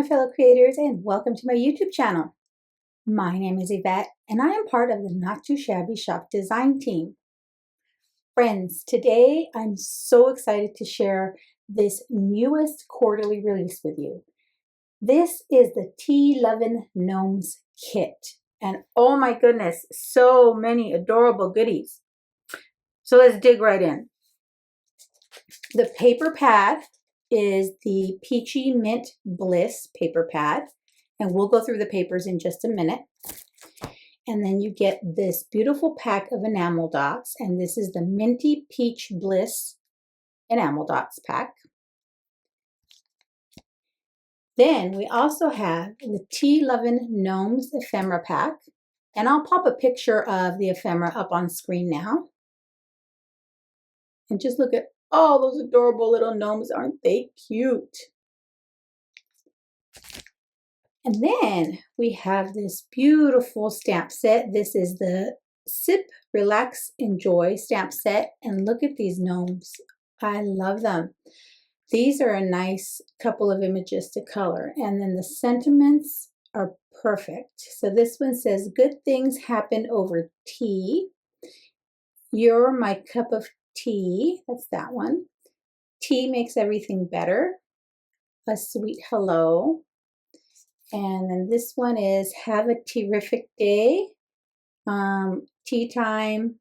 my fellow creators, and welcome to my YouTube channel. My name is Yvette, and I am part of the Not Too Shabby Shop design team. Friends, today I'm so excited to share this newest quarterly release with you. This is the Tea Lovin Gnomes Kit, and oh my goodness, so many adorable goodies. So let's dig right in. The paper pad is the Peachy Mint Bliss paper pad, and we'll go through the papers in just a minute. And then you get this beautiful pack of enamel dots, and this is the Minty Peach Bliss enamel dots pack. Then we also have the Tea Lovin Gnomes ephemera pack, and I'll pop a picture of the ephemera up on screen now. And just look at all those adorable little gnomes. Aren't they cute? And then we have this beautiful stamp set. This is the Sip, Relax, Enjoy stamp set. And look at these gnomes. I love them. These are a nice couple of images to color. And then the sentiments are perfect. So this one says, good things happen over tea. You're my cup of tea. That's that one. Tea makes everything better. A sweet hello. And then this one is have a tea-rific day. Tea time.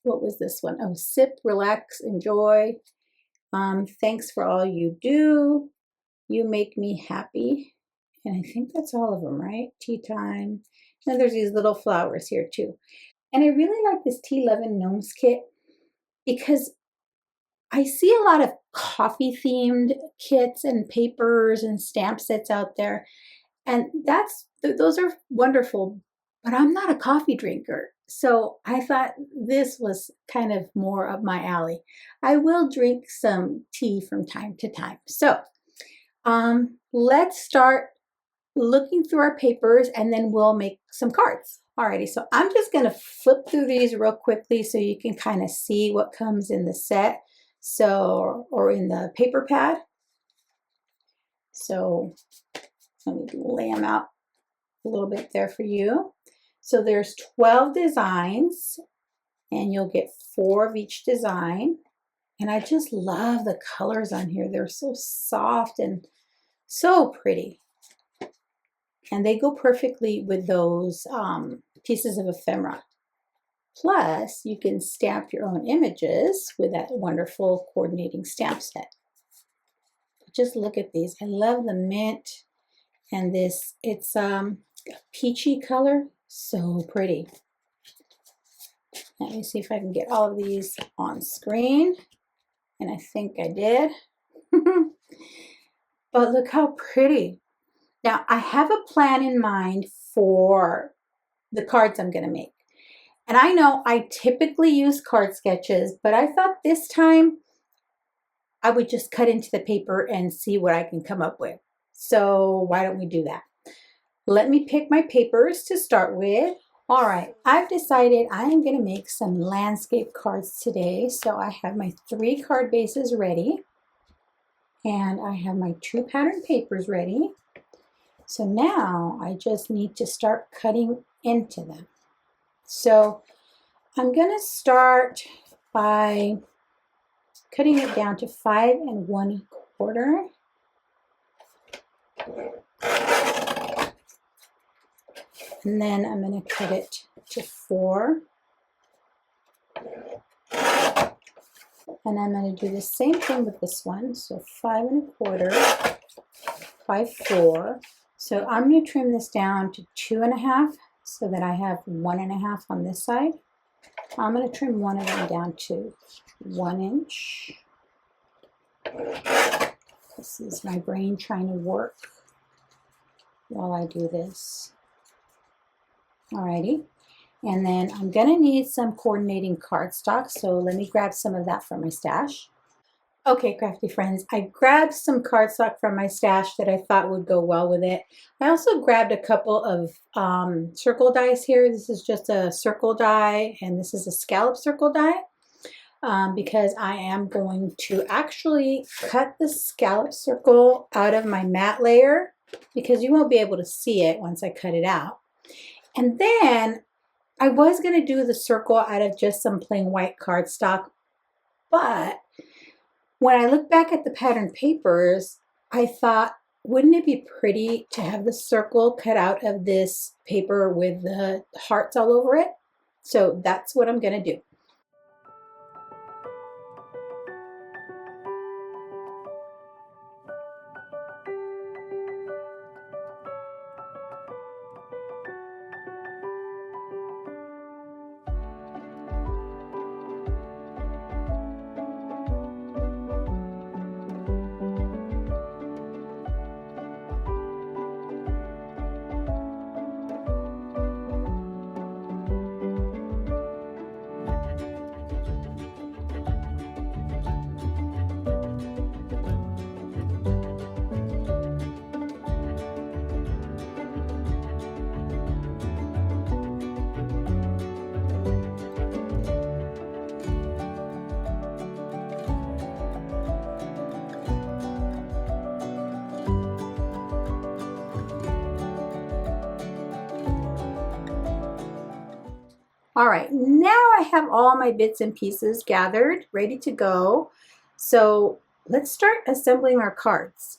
What was this one? Oh, sip, relax, enjoy. Thanks for all you do. You make me happy. And I think that's all of them, right? Tea time. And there's these little flowers here too. And I really like this Tea Lovin Gnomes Kit because I see a lot of coffee themed kits and papers and stamp sets out there. And those are wonderful, but I'm not a coffee drinker. So I thought this was kind of more up my alley. I will drink some tea from time to time. So let's start looking through our papers and then we'll make some cards. Alrighty, so I'm just going to flip through these real quickly so you can kind of see what comes in the set. So, or in the paper pad. So let me lay them out a little bit there for you. So there's 12 designs and you'll get 4 of each design. And I just love the colors on here. They're so soft and so pretty. And they go perfectly with those pieces of ephemera. Plus, you can stamp your own images with that wonderful coordinating stamp set. Just look at these. I love the mint and this. It's a peachy color. So pretty. Let me see if I can get all of these on screen. And I think I did. But look how pretty. Now, I have a plan in mind for the cards I'm going to make. And I know I typically use card sketches, but I thought this time I would just cut into the paper and see what I can come up with. So why don't we do that? Let me pick my papers to start with. All right, I've decided I am going to make some landscape cards today. So I have my 3 card bases ready. And I have my 2 pattern papers ready. So now I just need to start cutting into them. So I'm going to start by cutting it down to 5 1/4. And then I'm going to cut it to 4. And I'm going to do the same thing with this one. So 5 1/4 by 4. So I'm going to trim this down to 2 1/2. So that I have 1 1/2 on this side. I'm going to trim one of them down to 1 inch. This is my brain trying to work while I do this. Alrighty. And then I'm going to need some coordinating cardstock. So let me grab some of that from my stash. Okay, crafty friends, I grabbed some cardstock from my stash that I thought would go well with it. I also grabbed a couple of circle dies here. This is just a circle die, and this is a scallop circle die. because I am going to actually cut the scallop circle out of my matte layer because you won't be able to see it once I cut it out. And then I was going to do the circle out of just some plain white cardstock, but when I look back at the pattern papers, I thought, wouldn't it be pretty to have the circle cut out of this paper with the hearts all over it? So that's what I'm going to do. All right, now I have all my bits and pieces gathered, ready to go. So let's start assembling our cards.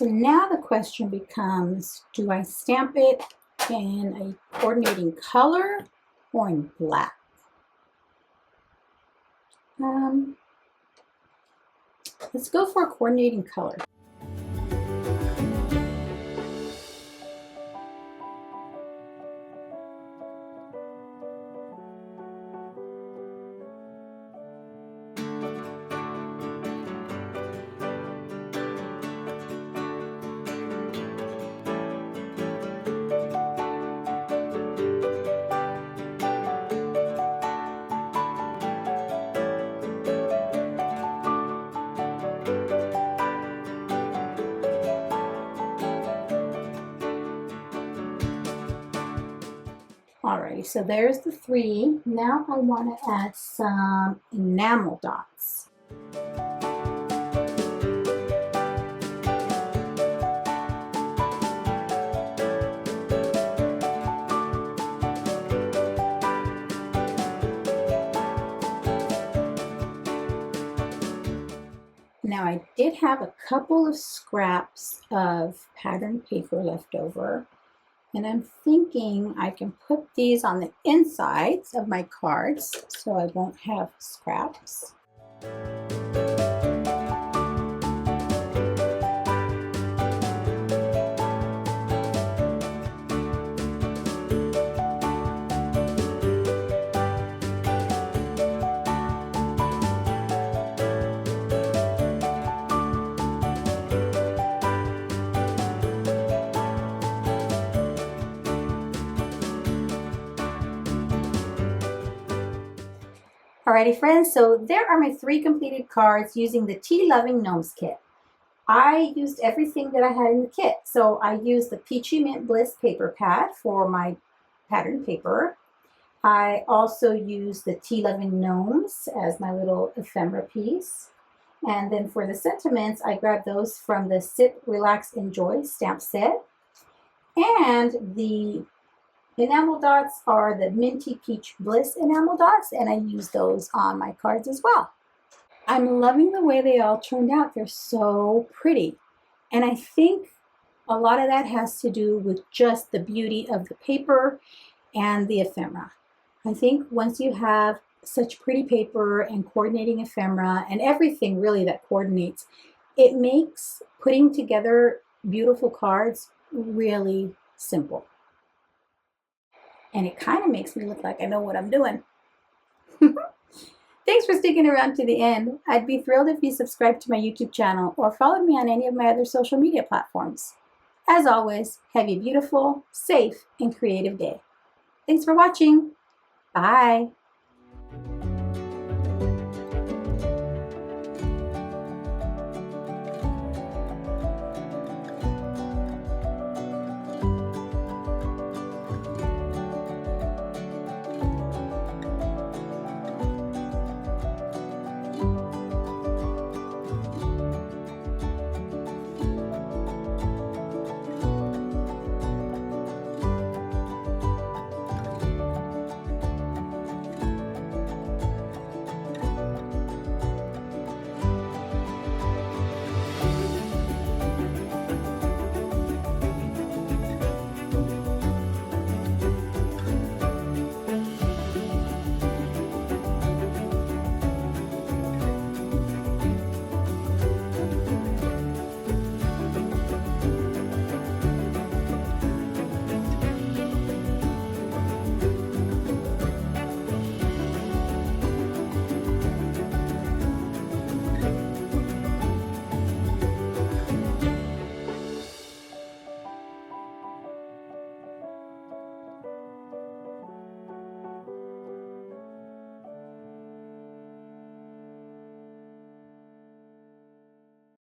So now the question becomes, do I stamp it in a coordinating color or in black? Let's go for a coordinating color. Alrighty, so there's the 3. Now I want to add some enamel dots. Now I did have a couple of scraps of pattern paper left over, and I'm thinking I can put these on the insides of my cards so I won't have scraps. Alrighty friends, so there are my 3 completed cards using the Tea Lovin Gnomes Kit. I used everything that I had in the kit. So I used the Peachy Mint Bliss paper pad for my pattern paper. I also used the Tea Lovin Gnomes as my little ephemera piece. And then for the sentiments, I grabbed those from the Sip, Relax, Enjoy stamp set. And the enamel dots are the Minty Peach Bliss enamel dots, and I use those on my cards as well. I'm loving the way they all turned out. They're so pretty. And I think a lot of that has to do with just the beauty of the paper and the ephemera. I think once you have such pretty paper and coordinating ephemera and everything really that coordinates, it makes putting together beautiful cards really simple. And it kind of makes me look like I know what I'm doing. Thanks for sticking around to the end. I'd be thrilled if you subscribed to my YouTube channel or followed me on any of my other social media platforms. As always, have a beautiful, safe, and creative day. Thanks for watching. Bye.